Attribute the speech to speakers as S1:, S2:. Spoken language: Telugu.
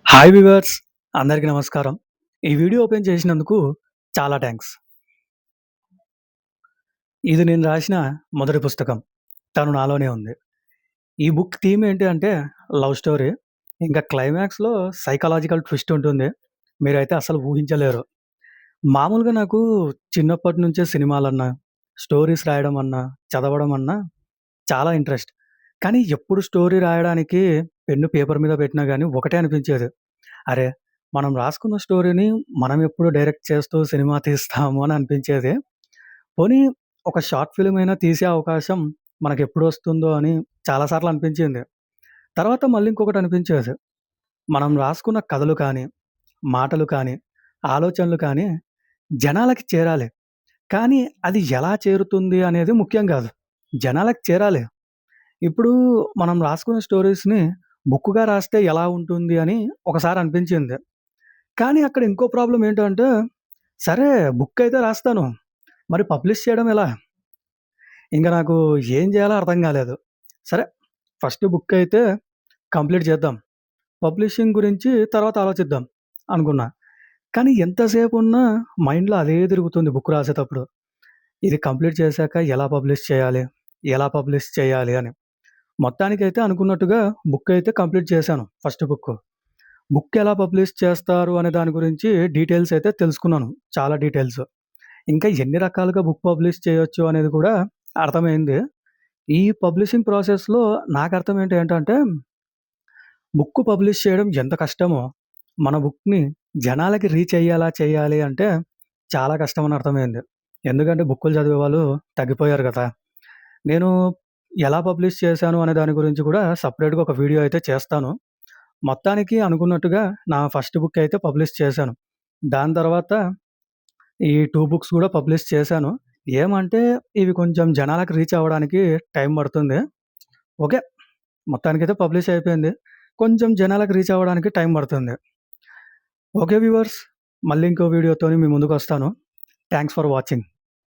S1: Hi viewers! అందరికీ నమస్కారం. ఈ వీడియో ఓపెన్ చేసినందుకు చాలా థాంక్స్. ఇది నేను రాసిన మొదటి పుస్తకం. తను నాలోనే ఉంది. ఈ బుక్ థీమ్ ఏంటి అంటే లవ్ స్టోరీ. ఇంకా క్లైమాక్స్‌లో సైకాలజికల్ ట్విస్ట్ ఉంటుంది. మీరైతే అసలు ఊహించలేరు. మామూలుగా నాకు చిన్నప్పటి నుంచే సినిమాలన్నా, స్టోరీస్ రాయడం అన్నా, చదవడం అన్నా చాలా ఇంట్రెస్ట్. కానీ ఎప్పుడు స్టోరీ రాయడానికి పెన్ను పేపర్ మీద పెట్టినా గాని ఒకటే అనిపించేది. అరే! మనం రాసుకున్న స్టోరీని మనం ఎప్పుడు డైరెక్ట్ చేస్తూ సినిమా తీస్తాము అని అనిపించేది. పోనీ ఒక షార్ట్ ఫిల్మ్ అయినా తీసే అవకాశం మనకెప్పుడొస్తుందో అని చాలా సార్లు అనిపించింది. తర్వాత మళ్ళీ ఇంకొకటి అనిపించేది. మనం రాసుకున్న కథలు కానీ, మాటలు కానీ, ఆలోచనలు కానీ జనాలకి చేరాలి. కానీ అది ఎలా చేరుతుంది అనేది ముఖ్యం గాదు. జనాలకి చేరాలి. ఇప్పుడు మనం రాసుకున్న స్టోరీస్‌ని బుక్‌గా రాస్తే ఎలా ఉంటుంది అని ఒకసారి అనిపించింది. కానీ అక్కడ ఇంకో ప్రాబ్లమ్ ఏంటంటే, సరే బుక్ అయితే రాస్తాను. మరి పబ్లిష్ చేయడం ఎలా? ఇంక నాకు ఏం చేయాలో అర్థం కాలేదు. సరే ఫస్ట్ బుక్ అయితే కంప్లీట్ చేద్దాం. పబ్లిషింగ్ గురించి తర్వాత ఆలోచిద్దాం అనుకున్నా. కానీ ఎంతసేపున్నా మైండ్‌లో అదే తిరుగుతుంది బుక్ రాసేటప్పుడు. ఇది కంప్లీట్ చేశాక ఎలా పబ్లిష్ చేయాలి? ఎలా పబ్లిష్ చేయాలి అని. మొత్తానికైతే అనుకున్నట్టుగా బుక్ అయితే కంప్లీట్ చేశాను ఫస్ట్ బుక్కు. బుక్ ఎలా పబ్లిష్ చేస్తారు అనే దాని గురించి డీటెయిల్స్ అయితే తెలుసుకున్నాను. చాలా డీటెయిల్స్. ఇంకా ఎన్ని రకాలుగా బుక్ పబ్లిష్ చేయొచ్చు అనేది కూడా అర్థమైంది. ఈ పబ్లిషింగ్ ప్రాసెస్‌లో నాకు అర్థమైంది ఏంటంటే, బుక్ పబ్లిష్ చేయడం ఎంత కష్టమో, మన బుక్‌ని జనాలకి రీచ్ అయ్యేలా చేయాలి అంటే చాలా కష్టమని అర్థమైంది. ఎందుకంటే బుక్కులు చదివే వాళ్ళు తగ్గిపోయారు గదా! నేను ఎలా పబ్లిష్ చేశాను అనే దాని గురించి కూడా సెపరేట్‌గా ఒక వీడియో అయితే చేస్తాను. మొత్తానికి అనుకున్నట్టుగా నా ఫస్ట్ బుక్ అయితే పబ్లిష్ చేశాను. దాని తర్వాత ఈ 2 బుక్స్ గూడా పబ్లిష్ చేశాను. ఏమంటే ఇవి కొంచెం జనాలకు రీచ్ అవ్వడానికి టైం పడుతుంది. ఓకే. మొత్తానికైతే పబ్లిష్ అయిపోయింది. కొంచెం జనాలకు రీచ్ అవ్వడానికి టైం పడుతుంది. ఓకే వ్యూవర్స్, మళ్ళీ ఇంకో వీడియోతోని మీ ముందుకొస్తాను. Thanks for watching.